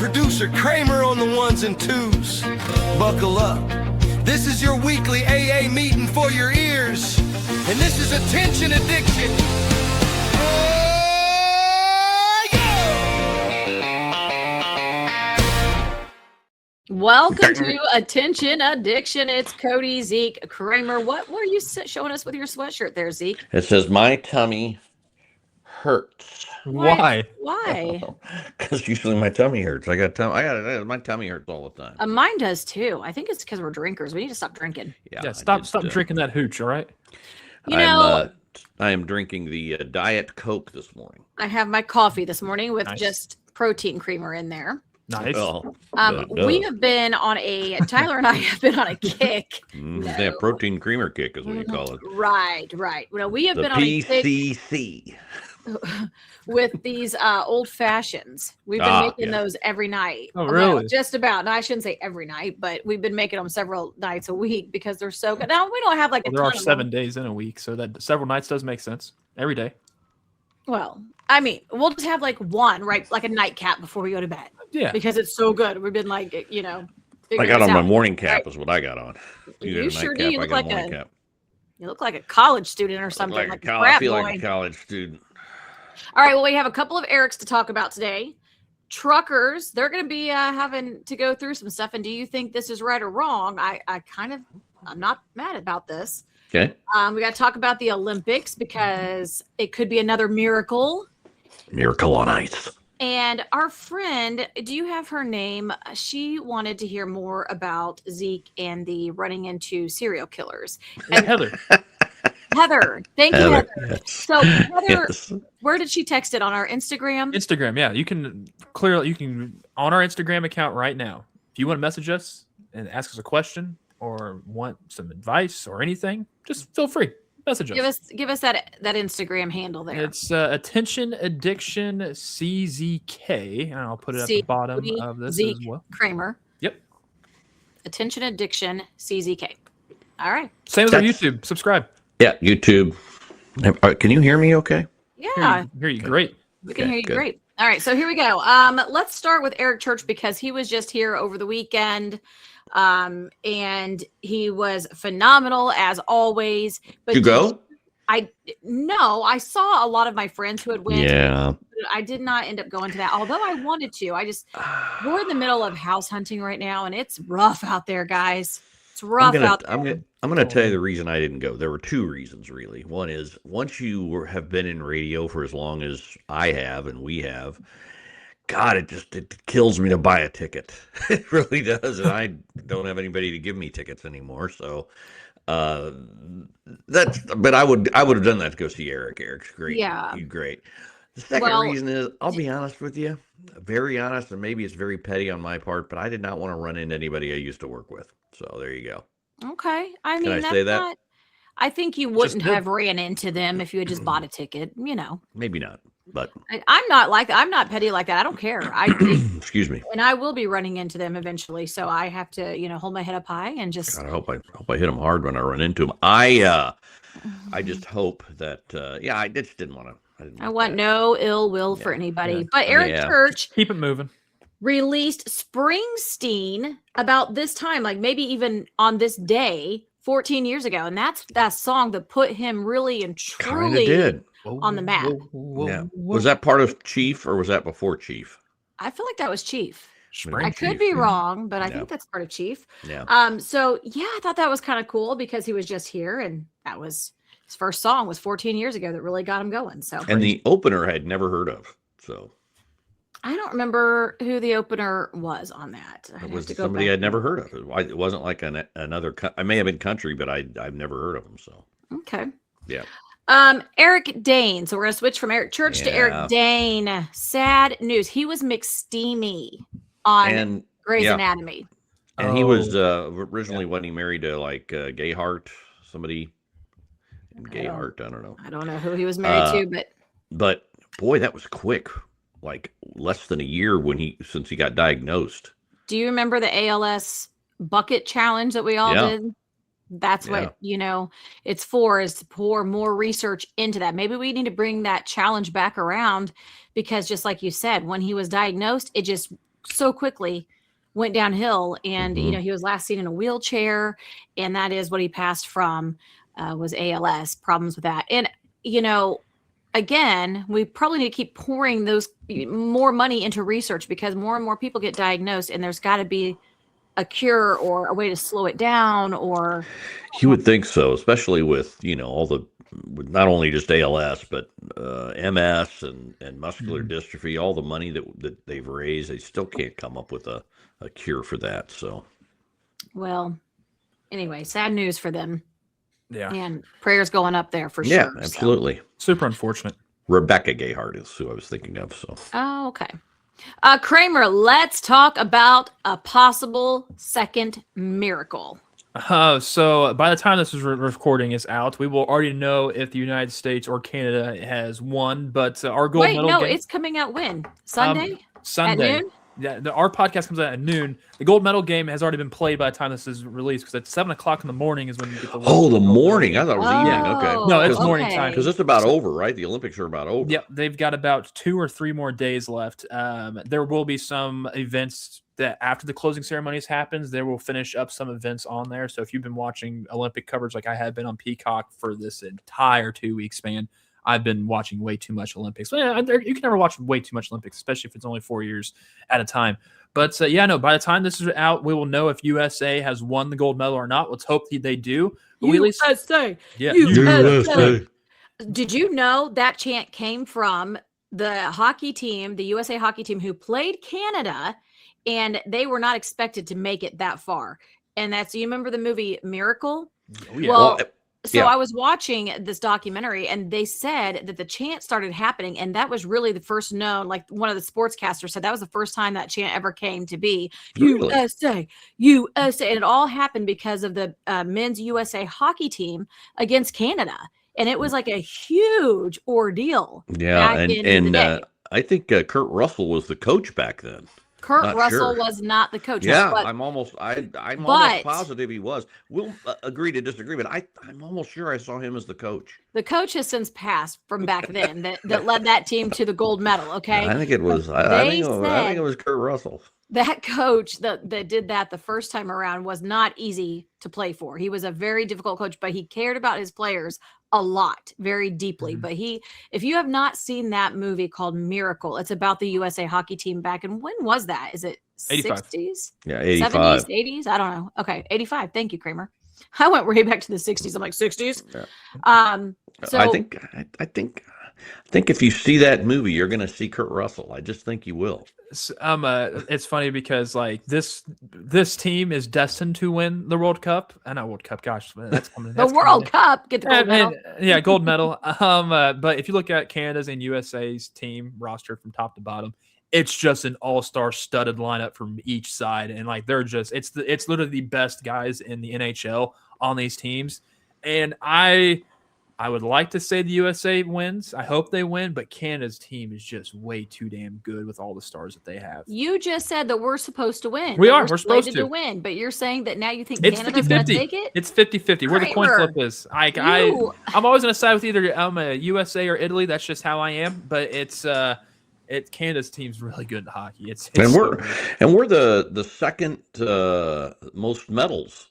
producer Kramer on the ones and twos. Buckle up. This is your weekly AA meeting for your ears. And this is Attention Addiction. Welcome to Attention Addiction. It's Cody, Zeke, Kramer. What were you showing us with your sweatshirt there, Zeke? It says, my tummy hurts. Why? Because usually my tummy hurts. My tummy hurts all the time. Mine does too. I think it's because we're drinkers. We need to stop drinking. Yeah, stop drinking that hooch, all right? I am drinking the Diet Coke this morning. I have my coffee this morning with just protein creamer in there. Nice. We have been on Tyler and I have been on a kick. Yeah, protein creamer kick is what you call it. Right. Well, we have been on a PCC. With these old fashions. We've been making those every night. Oh, really? Just about. No, I shouldn't say every night, but we've been making them several nights a week because they're so good. Now, we don't have like there are 7 days in a week, so that several nights does make sense. Every day. Well, I mean, we'll just have like one, right? Like a nightcap before we go to bed. Yeah. Because it's so good. We've been like, I got on my morning cap is what I got on. You sure do. You look like a college student or something. I feel like a college student. All right. Well, we have a couple of Erics to talk about today. Truckers, they're going to be having to go through some stuff. And do you think this is right or wrong? I'm not mad about this. Okay. We got to talk about the Olympics because it could be another miracle. Miracle on ice. And our friend, do you have her name? She wanted to hear more about Zeke and the running into serial killers. And Heather. Thank you, Heather. Yes. So Heather, where did she text it? On our Instagram? Instagram, yeah. You can on our Instagram account right now. If you want to message us and ask us a question or want some advice or anything, just feel free. Message us. Give us that Instagram handle there. It's Attention Addiction CZK, and I'll put it at the bottom of this Zeke as well. Kramer. Yep. Attention Addiction CZK. All right. Same as our YouTube. Subscribe. Yeah, YouTube. Can you hear me okay? Yeah. Hear you great. We can hear you great. All right, so here we go. Let's start with Eric Church because he was just here over the weekend. And he was phenomenal as always. But Did you go? I saw a lot of my friends who had went. Yeah. I did not end up going to that, although I wanted to. We're in the middle of house hunting right now, and it's rough out there, guys. It's rough out there. I'm going to tell you the reason I didn't go. There were two reasons, really. One is once you have been in radio for as long as I have and we have, God, it kills me to buy a ticket. It really does, and I don't have anybody to give me tickets anymore. So but I would have done that to go see Eric. Eric's great. Yeah, he's great. The second reason is, I'll be honest with you, very honest, and maybe it's very petty on my part, but I did not want to run into anybody I used to work with. So there you go. Okay, I mean, can I say that? I think you wouldn't have ran into them if you had just bought a ticket. Maybe not. But I'm not petty like that. I don't care. Excuse me. And I will be running into them eventually. So I have to, hold my head up high and just. God, I hope I hit them hard when I run into them. I just hope that. I just didn't want to. I want no ill will for anybody. Yeah. But Eric Church, keep it moving. Released Springsteen about this time, like maybe even on this day, 14 years ago, and that's that song that put him really and truly on the map. Yeah. Was that part of Chief or was that before Chief? I feel like that was Chief. I could be wrong, but I think that's part of Chief. Yeah. So I thought that was kind of cool because he was just here, and that was his first song was 14 years ago that really got him going. So the opener I'd never heard of. So I don't remember who the opener was on that. It was somebody I'd never heard of. It wasn't like another. I may have been country, but I've never heard of him. So okay. Yeah. Eric Dane. So we're gonna switch from Eric Church to Eric Dane. Sad news. He was McSteamy on Grey's Anatomy. And he was originally when he married to Gayheart, somebody. Gayheart. I don't know. I don't know who he was married to, but boy, that was quick. Like less than a year since he got diagnosed. Do you remember the ALS bucket challenge that we all did? That's what, it's for, is to pour more research into that. Maybe we need to bring that challenge back around because just like you said, when he was diagnosed, it just so quickly went downhill, and Mhm. he was last seen in a wheelchair, and that is what he passed from, was ALS, problems with that. And again, we probably need to keep pouring those more money into research, because more and more people get diagnosed, and there's got to be a cure or a way to slow it down, or You would think so, especially with all with not only just ALS, but MS and muscular dystrophy. All the money that they've raised, they still can't come up with a cure for that. So, well, anyway, sad news for them. Yeah. And prayers going up there for yeah, sure. so. absolutely. Super unfortunate. Rebecca Gayheart is who I was thinking of. So, Oh, okay. Kramer, let's talk about a possible second miracle. So by the time this recording is out, we will already know if the United States or Canada has won. But our gold Wait, medal no, game, it's coming out when? Sunday? Sunday. At noon? Yeah, our podcast comes out at noon. The gold medal game has already been played by the time this is released, because at 7:00 in the morning is when you get the. the gold medal morning. game. I thought it was evening. Okay. Oh, No, it's Because- morning okay. time. Because it's about over, right? The Olympics are about over. Yep, they've got about 2 or 3 more days left. There will be some events that after the closing ceremonies happens, they will finish up some events on there. So if you've been watching Olympic coverage like I have been on Peacock for this entire 2-week span, I've been watching way too much Olympics. Well, you can never watch way too much Olympics, especially if it's only 4 years at a time. But by the time this is out, we will know if USA has won the gold medal or not. Let's hope they do. But we at least, USA. yeah, USA. Did you know that chant came from the hockey team, the USA hockey team, who played Canada, and they were not expected to make it that far? And you remember the movie Miracle? Oh, yeah. Well, so yeah. I was watching this documentary, and they said that the chant started happening, and that was really the first known, like one of the sportscasters said, that was the first time that chant ever came to be. Really? USA, USA. And it all happened because of the men's USA hockey team against Canada. And it was like a huge ordeal. Yeah, back in the day. I think Kurt Russell was the coach back then. Kurt not Russell sure. was not the coach. Yeah, but I'm almost but- positive he was. We'll agree to disagree, but I'm almost sure I saw him as the coach. the coach has since passed from back then that led that team to the gold medal. Okay. I think it was. I think it was Kurt Russell. That coach that did that the first time around was not easy to play for. He was a very difficult coach, but he cared about his players a lot, very deeply. Mhm. But if you have not seen that movie called Miracle, it's about the USA hockey team back. And when was that? Is it 85. 60s? Yeah, 70s, 85. 80s? I don't know. Okay, 85. Thank you, Kramer. I went way back to the 60s. I'm like 60s. Yeah. So I think if you see that movie, you're going to see Kurt Russell. I just think you will. It's funny because like this team is destined to win the World Cup. Not World Cup, gosh, that's coming. the World Cup, get the gold medal. Yeah, gold medal. But if you look at Canada's and USA's team roster from top to bottom, it's just an all-star studded lineup from each side, and like they're just it's literally the best guys in the NHL on these teams. And I would like to say the USA wins. I hope they win, but Canada's team is just way too damn good with all the stars that they have. You just said that we're supposed to win. We that are. We're supposed slated to win, but you're saying that now you think It's Canada's going to 50-50. take it? It's 50-50. Where the coin Kramer, flip is. You- I'm always going to side with either USA or Italy. That's just how I am. But it's Canada's team's really good at hockey. It's And so we're good. the second most medals,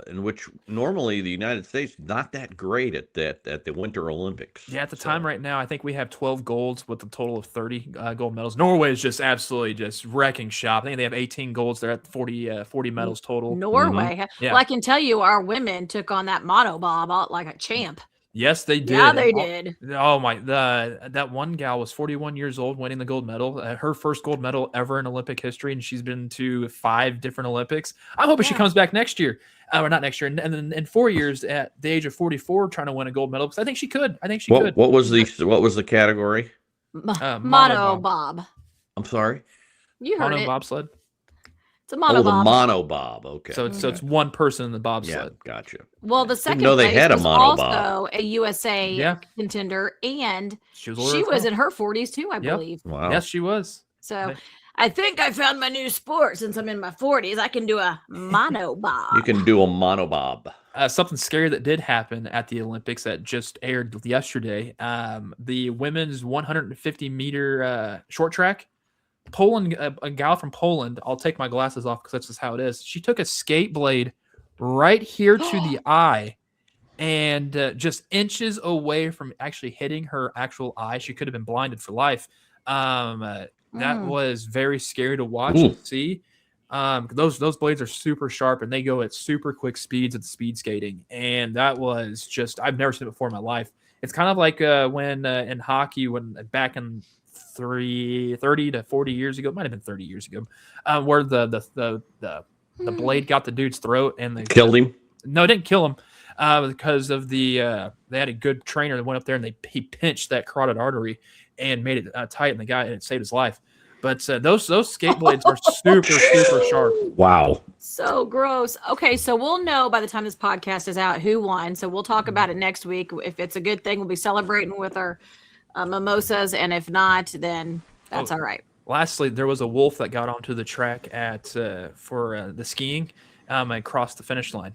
in which normally the United States not that great at the Winter Olympics. Yeah, at the So, time right now, I think we have 12 golds with a total of 30 gold medals. Norway is just absolutely just wrecking shop. I think they have 18 golds. They're at 40 medals total. Norway. Mm-hmm. Yeah. Well, I can tell you our women took on that monobob out like a champ. Yes, they did. Yeah, they did. Oh my! That one gal was 41 years old, winning the gold medal. Her first gold medal ever in Olympic history, and she's been to 5 different Olympics. I'm hoping she Yeah. comes back next year, or not next year, and then in 4 years at the age of 44, trying to win a gold medal. Because I think she could. I think she could. what was the category? monobob. Monobob. I'm sorry. You heard Mono it. bobsled. It's a Oh, the monobob. monobob. Okay. So it's one person in the bobsled. yeah, gotcha. Well, the second know they place had a was monobob. also a USA Yeah. contender, and She was, she was in her 40s too, I Yep. believe. Wow. Yes, she was. So Okay. I think I found my new sport. Since I'm in my 40s, I can do a monobob. You can do a monobob. Something scary that did happen at the Olympics that just aired yesterday. The women's 150-meter short track. Poland, a gal from Poland. I'll take my glasses off because that's just how it is. She took a skate blade right here to the eye, and just inches away from actually hitting her actual eye. She could have been blinded for life. That was very scary to watch and see. Those blades are super sharp and they go at super quick speeds at speed skating. And that was just, I've never seen it before in my life. It's kind of like when in hockey, when back in 30 to 40 years ago, it might have been 30 years ago, where the blade got the dude's throat and they Killed him. No, it didn't kill him because of the they had a good trainer that went up there and he pinched that carotid artery and made it tight, and the guy, and it saved his life. But those skate blades are super sharp. Wow. So gross. Okay, so we'll know by the time this podcast is out who won. So we'll talk about it next week. If it's a good thing, we'll be celebrating with our mimosas, and if not, then that's all right. Lastly, there was a wolf that got onto the track at for the skiing and crossed the finish line.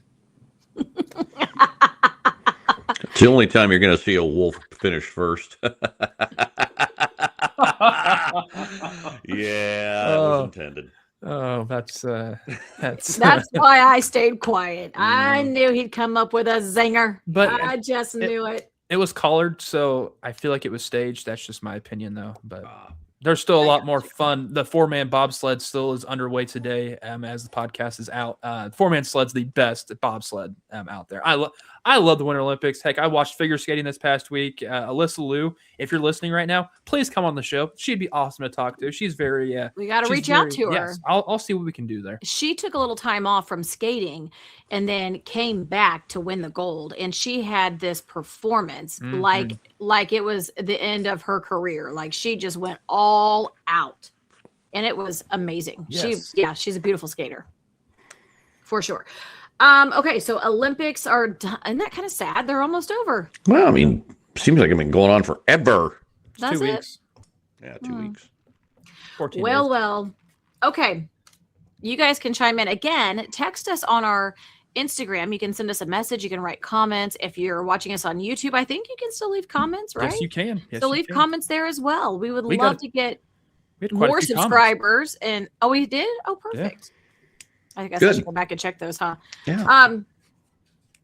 It's the only time you're going to see a wolf finish first. Yeah, that was intended. Oh, that's That's why I stayed quiet. I knew he'd come up with a zinger, But I just knew it. It was collared, so I feel like it was staged. That's just my opinion, though. But there's still a lot more fun. The 4-man bobsled still is underway today as the podcast is out. 4-man sled's the best bobsled out there. I love the Winter Olympics. Heck, I watched figure skating this past week. Alyssa Liu, if you're listening right now, please come on the show. She'd be awesome to talk to. She's very we got to reach out to her. Yes, I'll see what we can do there. She took a little time off from skating and then came back to win the gold, and she had this performance like it was the end of her career. Like she just went all out, and it was amazing. Yes. She's a beautiful skater for sure. Okay, so Olympics are done. Isn't that kind of sad? They're almost over. Well, I mean, seems like it's been going on forever. That's 2 it. weeks. Yeah, 2 weeks. 14 days. Well. Okay. You guys can chime in again. Text us on our Instagram. You can send us a message. You can write comments. If you're watching us on YouTube, I think you can still leave comments, right? Yes, you can. Yes, So you leave can. comments there as well. We would love to get We had quite a more few comments. subscribers. And we did? Oh, perfect. I guess I should go back and check those, huh? Yeah.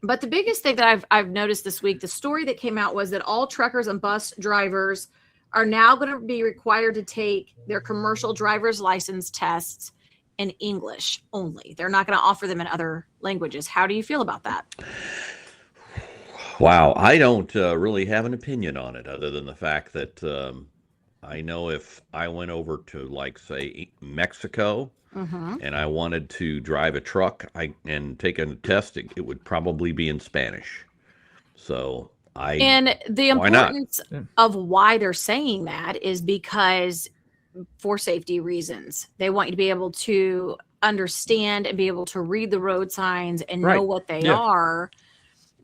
But the biggest thing that I've noticed this week, the story that came out was that all truckers and bus drivers are now going to be required to take their commercial driver's license tests in English only. They're not going to offer them in other languages. How do you feel about that? Wow, I don't really have an opinion on it other than the fact that I know if I went over to, like, say, Mexico and I wanted to drive a truck and take a test, it would probably be in Spanish. So and the importance of why they're saying that is because for safety reasons. They want you to be able to understand and be able to read the road signs and know what they are.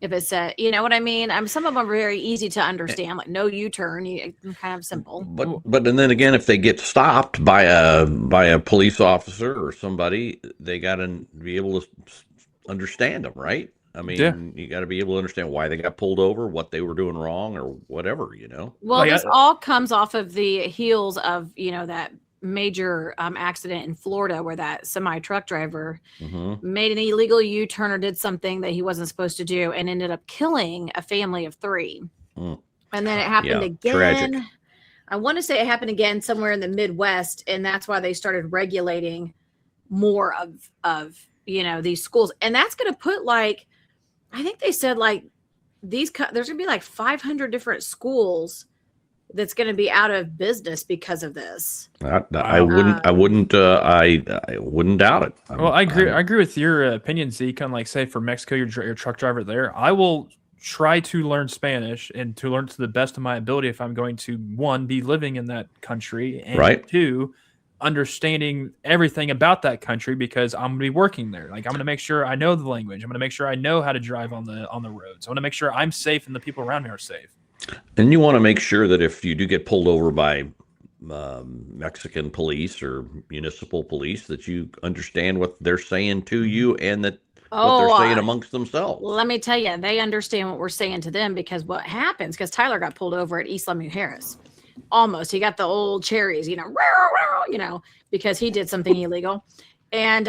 If it's you know what I mean? Some of them are very easy to understand, like no U-turn, kind of simple. But and then again, if they get stopped by a police officer or somebody, they got to be able to understand them, right? I mean, you got to be able to understand why they got pulled over, what they were doing wrong, or whatever, you know. Well, this all comes off of the heels of that major accident in Florida where that semi-truck driver made an illegal U-turn or did something that he wasn't supposed to do and ended up killing a family of 3. And then it happened again. Tragic. I want to say it happened again somewhere in the Midwest, and that's why they started regulating more of these schools. And that's going to put, like, I think they said, like, there's going to be like 500 different schools that's going to be out of business because of this. I wouldn't doubt it. I agree with your opinion, Zeke. On, like, say for Mexico, your truck driver there, I will try to learn Spanish and to learn to the best of my ability if I'm going to, 1, be living in that country, and 2, understanding everything about that country because I'm going to be working there. Like, I'm going to make sure I know the language. I'm going to make sure I know how to drive on the roads. I want to make sure I'm safe and the people around me are safe. And you want to make sure that if you do get pulled over by Mexican police or municipal police, that you understand what they're saying to you and that what they're saying amongst themselves. Let me tell you, they understand what we're saying to them, because what happens, because Tyler got pulled over at East Lemuel Harris. Almost. He got the old cherries, because he did something illegal. And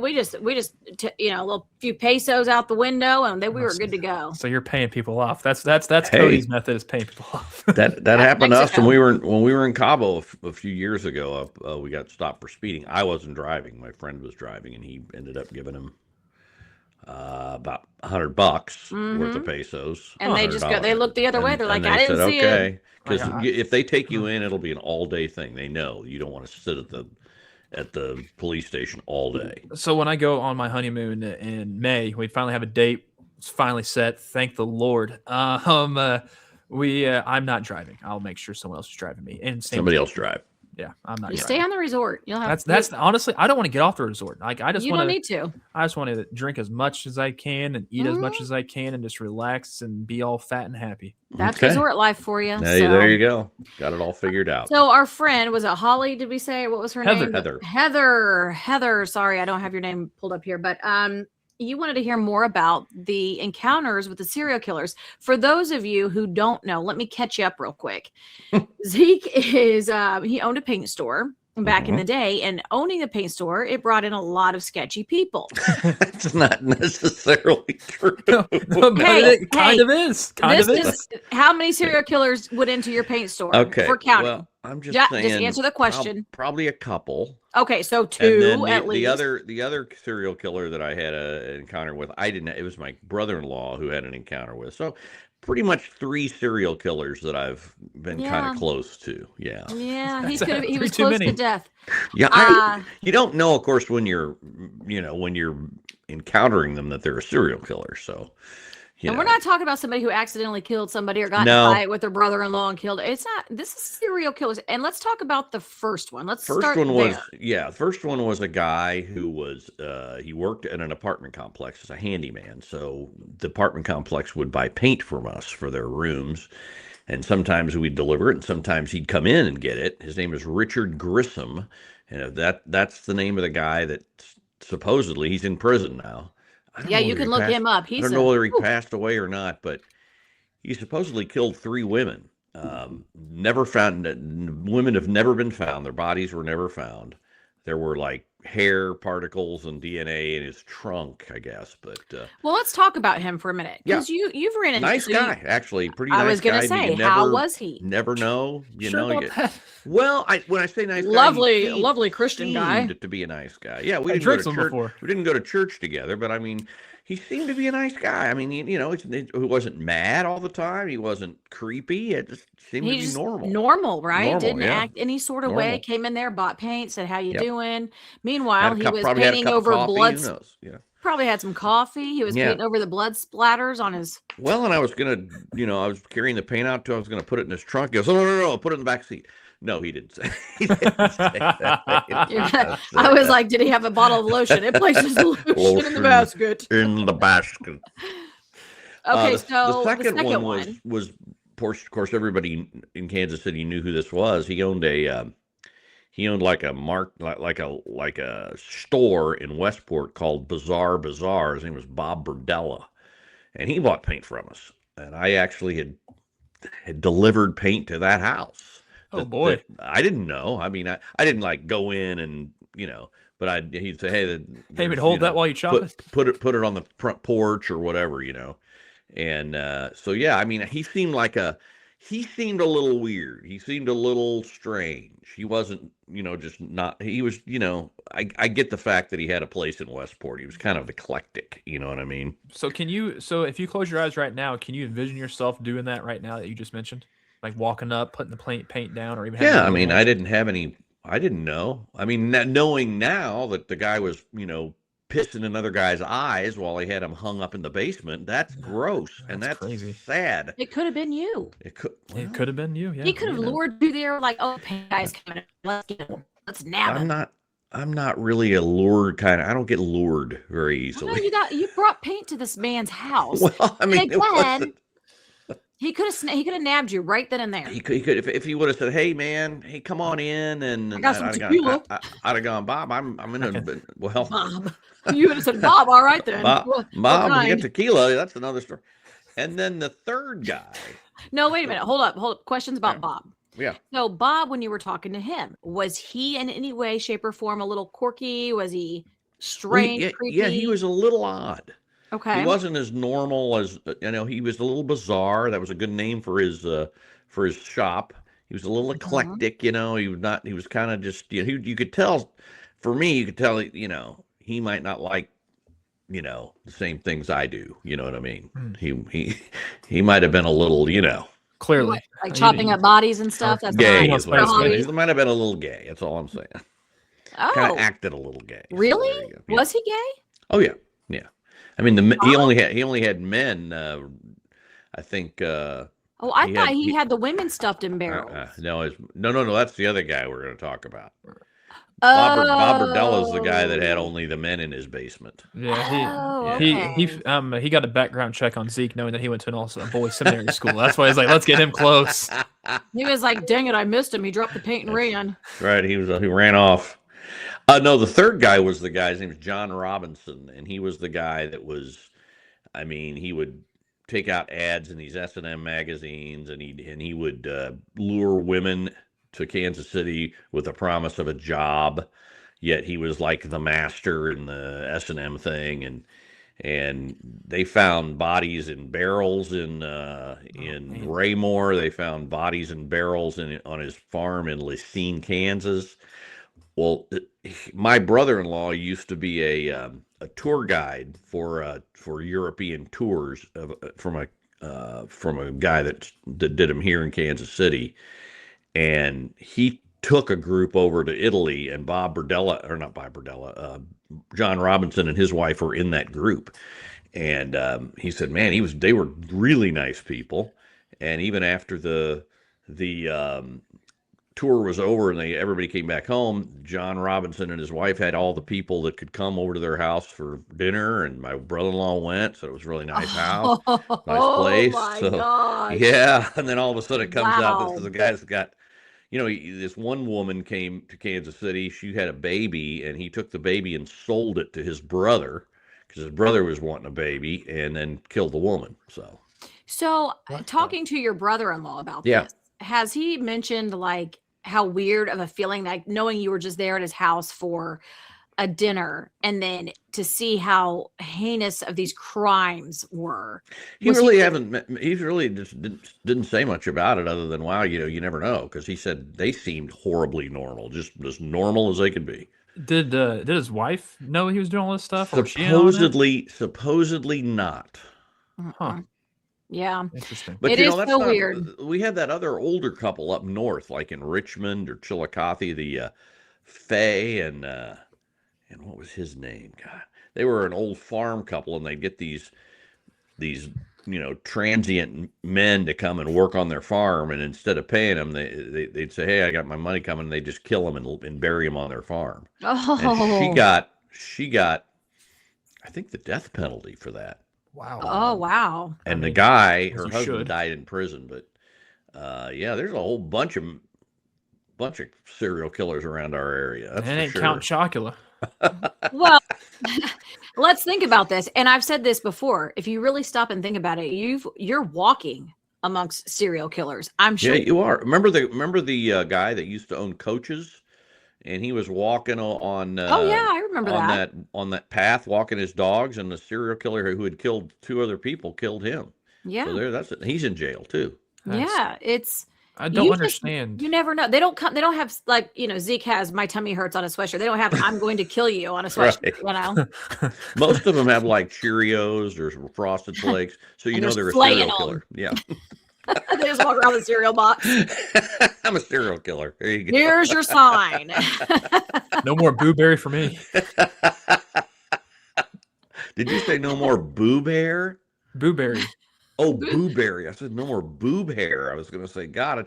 we just a little few pesos out the window, and then we were good to go. So you're paying people off. That's Cody's method, is paying people off. that happened to us when we were in Cabo a few years ago. We got stopped for speeding. I wasn't driving. My friend was driving, and he ended up giving him about $100 worth of pesos. And they just they look the other way. They're like, I didn't see it. Because if they take you in, it'll be an all-day thing. They know you don't want to sit at the police station all day. So when I go on my honeymoon in May, we finally have a date. It's finally set. Thank the Lord. I'm not driving. I'll make sure someone else is driving me. And somebody else drive. Yeah, I'm not. You stay on the resort. You'll have that's honestly, I don't want to get off the resort. Like I just you want don't need to. I just want to drink as much as I can and eat as much as I can and just relax and be all fat and happy. That's resort life for you. There you go. Got it all figured out. So our friend, was it Holly? Did we say what was her name? Heather. Sorry, I don't have your name pulled up here, but you wanted to hear more about the encounters with the serial killers. For those of you who don't know, let me catch you up real quick. Zeke is he owned a paint store back in the day, and owning a paint store, it brought in a lot of sketchy people. That's not necessarily true. No, it kind of is. How many serial killers went into your paint store? Okay, for counting. well, I'm just saying. Just answer the question. Probably a couple. Okay, so two at least. The other serial killer that I had an encounter with, it was my brother-in-law who had an encounter with. So pretty much 3 serial killers that I've been kind of close to. Yeah. Yeah, he was close to death. Yeah, you don't know, of course, when you're encountering them that they're a serial killer. So, and we're not talking about somebody who accidentally killed somebody or got in a fight with their brother-in-law and killed. It's not. This is serial killers. And let's talk about the first one. First one was a guy who was he worked at an apartment complex as a handyman. So the apartment complex would buy paint from us for their rooms, and sometimes we'd deliver it, and sometimes he'd come in and get it. His name is Richard Grissom, and that's the name of the guy that supposedly he's in prison now. Yeah, you can look him up. I don't know whether he passed away or not, but he supposedly killed 3 women. Never found. Women have never been found. Their bodies were never found. There were like hair particles and DNA in his trunk, I guess. But well, let's talk about him for a minute, because you've ran into nice guy, actually, pretty nice guy. I was going to say, how was he? Never know, Well, when I say nice guy, lovely Christian guy, to be a nice guy. Yeah, we didn't go to church. We didn't go to church together, but I mean, he seemed to be a nice guy. I mean, he wasn't mad all the time. He wasn't creepy. It just seemed to be normal. Normal, right? Didn't act any sort of way. Came in there, bought paint, said, "How you doing?" Meanwhile, he was painting over blood. Probably had some coffee. He was painting over the blood splatters on his. Well, and I was gonna, I was carrying the paint out. I was gonna put it in his trunk. He goes, "Oh, no, put it in the back seat." No, he didn't say. That. I was like, did he have a bottle of lotion? It places lotion in the basket. In the basket. Okay, so the second one was of course, everybody in Kansas City knew who this was. He owned like a store in Westport called Bazaar. His name was Bob Burdella, and he bought paint from us. And I actually had delivered paint to that house. Oh boy! I didn't know. I mean, I didn't like go in and but he'd say, "Hey, but hold that while you chop it. Put it on the front porch or whatever, And so yeah, I mean, he seemed a little weird. He seemed a little strange. He wasn't, just not. He was, I get the fact that he had a place in Westport. He was kind of eclectic. You know what I mean? So if you close your eyes right now, can you envision yourself doing that right now that you just mentioned? Like walking up, putting the paint down, or even I mean, I didn't know. I mean, knowing now that the guy was, pissing in other guy's eyes while he had him hung up in the basement, that's gross, and that's crazy. Sad. It could have been you. It could have been you. Yeah. He could have lured you there, like, oh, paint guy's coming. Let's get him. Let's nab him. I'm not really a lured kind of. I don't get lured very easily. Well, you brought paint to this man's house. Well, I mean, he could have nabbed you right then and there. He could if he would have said, "Hey man, hey, come on in," and I got some tequila. I'd have gone, "Bob, I'm in a well." Bob, you would have said, "Bob, all right then." Bob, you get tequila. That's another story. And then the third guy. No, wait a minute. Hold up. Questions about Bob. Yeah. So, Bob, when you were talking to him, was he in any way, shape, or form a little quirky? Was he Well, strange, yeah, he creepy? was a little odd. He Okay. wasn't as normal as he was a little bizarre. That was a good name for his shop. He was a little Mhm. eclectic, He was not. He was kind of just. You could tell. For me, you could tell. He might not like the same things I do. You know what I mean? Hmm. He might have been a little You Clearly, what, like chopping up bodies and stuff? That's gay not He is wants what I your was spice saying. hobby? He might have been a little gay. That's all I'm saying. Kind of Oh, acted a little gay. So really? there you go. Yeah. Was he gay? Oh yeah. Yeah. I mean, Bob? he only had men. I think Oh, I he thought had he he. had the women stuffed in barrels. No, no. That's the other guy we're going to talk about. Bob Berdella is the guy that had Oh. only the men in his basement. Yeah, Oh, Yeah. okay. he got a background check on Zeke, knowing that he went to a boys' seminary school. That's why he's like, let's get him close. He was like, dang it, I missed him. He dropped the paint and ran. Right. He ran off. No, the third guy was the guy's name was John Robinson, and he was the guy that was. I mean, he would take out ads in these S&M magazines, and he would lure women to Kansas City with the promise of a job. Yet he was like the master in the S&M thing, and they found bodies in barrels in Man. Raymore. They found bodies in barrels on his farm in Lacine, Kansas. Well, my brother-in-law used to be a tour guide for European tours from a guy that did them here in Kansas City, and he took a group over to Italy, and John Robinson and his wife were in that group, and he said, man, they were really nice people, and even after the tour was over and everybody came back home, John Robinson and his wife had all the people that could come over to their house for dinner, and my brother-in-law went, so it was a really nice house, nice Oh place. my So gosh. yeah, and then all of a sudden it comes out this is Wow. the guy that's got, this one woman came to Kansas City. She had a baby, and he took the baby and sold it to his brother because his brother was wanting a baby, and then killed the woman. So, What the- talking to your brother-in-law about Yeah. this, has he mentioned like how weird of a feeling, like knowing you were just there at his house for a dinner and then to see how heinous of these crimes were? He Was really he haven't. He really just didn't say much about it, other than wow, you never know, because he said they seemed horribly normal, just as normal as they could be. Did his wife know he was doing all this stuff, or was she in on it? Supposedly not. Huh. Mm-mm. Yeah, Interesting. But it is that's so not. weird. We had that other older couple up north, like in Richmond or Chillicothe, the Faye and what was his name? God, they were an old farm couple, and they'd get these transient men to come and work on their farm, and instead of paying them, they'd say, hey, I got my money coming, and they just kill them and bury them on their farm. And she got I think the death penalty for that. Wow. Oh, wow. And the guy, as her you husband, should. died in prison. But yeah, there's a whole bunch of serial killers around our area. That's And for ain't sure. Count Chocula. Well, let's think about this. And I've said this before. If you really stop and think about it, you're walking amongst serial killers. I'm Yeah, sure. you are. Remember the guy that used to own coaches, and he was walking on Oh yeah, I remember that. on that path, walking his dogs, and the serial killer who had killed two other people killed him. So Yeah. there, that's it. He's in jail too. Yeah. It's I don't you understand. you never know. They don't have like, Zeke has my tummy hurts on a sweatshirt. They don't have I'm going to kill you on a sweatshirt, Right. Most of them have like Cheerios or Frosted Flakes, so you And know there's they're a flay in serial 'em. killer. Yeah. They just walk around with a cereal box. I'm a serial killer. There you go. Here's your sign. No more Boo-Berry for me. Did you say no more boob hair? Boo-Berry. Oh, boob hair. I said no more boob hair. I was going to say, God,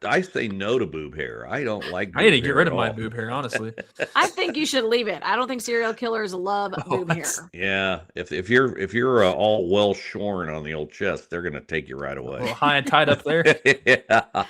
I say no to boob hair. I don't like. I need to boob get hair rid at of my all. boob hair, honestly. I think you should leave it. I don't think serial killers love boob hair. Yeah, if you're all well shorn on the old chest, they're going to take you right A away. little high and tight up there. Yeah.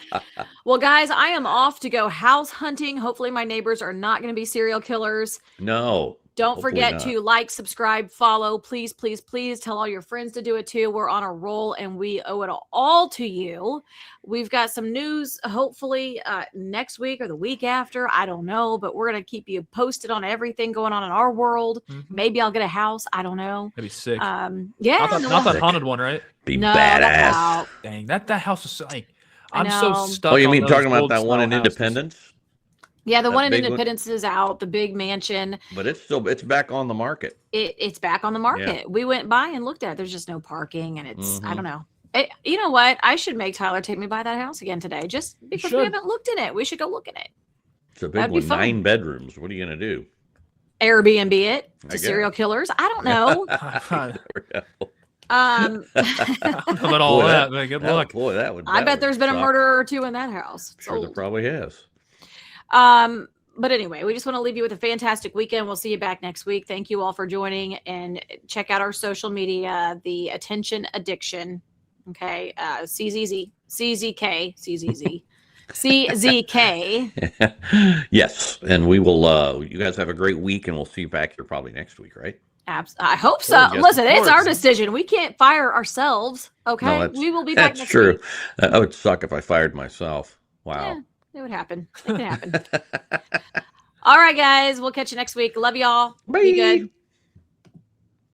Well, guys, I am off to go house hunting. Hopefully my neighbors are not going to be serial killers. No, Don't Hopefully forget not. to like, subscribe, follow. Please, please, please tell all your friends to do it too. We're on a roll and we owe it all to you. We've got some news, hopefully next week or the week after. I don't know, but we're going to keep you posted on everything going on in our world. Maybe I'll get a house. I don't know. That'd be sick. Yeah. Not that haunted one, right? Be No, that's badass. out. Dang, that house is like, I I'm so know. stuck. Oh, you on mean those talking about old that one style in houses. Independence? Yeah, the That one in big one? Independence is out, the big mansion. But it's back on the market. It's back on the market. Yeah. We went by and looked at it. There's just no parking, and it's I Mhm. don't know. You know what? I should make Tyler take me by that house again today, just because we should. haven't looked in it. We should go look in it. It's a big That'd be one, fun. 9 bedrooms. What are you gonna do? Airbnb it I to guess. serial killers. I don't know. I Um, don't know about all Boy, that, but good luck. Boy, that would. I that bet would there's been a suck. murder or two in that house. It's Sure, there old. probably has. But anyway, we just want to leave you with a fantastic weekend. We'll see you back next week. Thank you all for joining, and check out our social media, the Attention Addiction. Okay. CZZ, CZK, CZZ, CZK. Yes, and we will. You guys have a great week, and we'll see you back here probably next week, right? I hope so. Yes, of Listen, it's our course. decision. We can't fire ourselves. Okay. No, that's- We will be back That's next true. week. That would suck if I fired myself. Wow. Yeah, it would happen. It can happen. All right, guys. We'll catch you next week. Love y'all. Be good. Bye.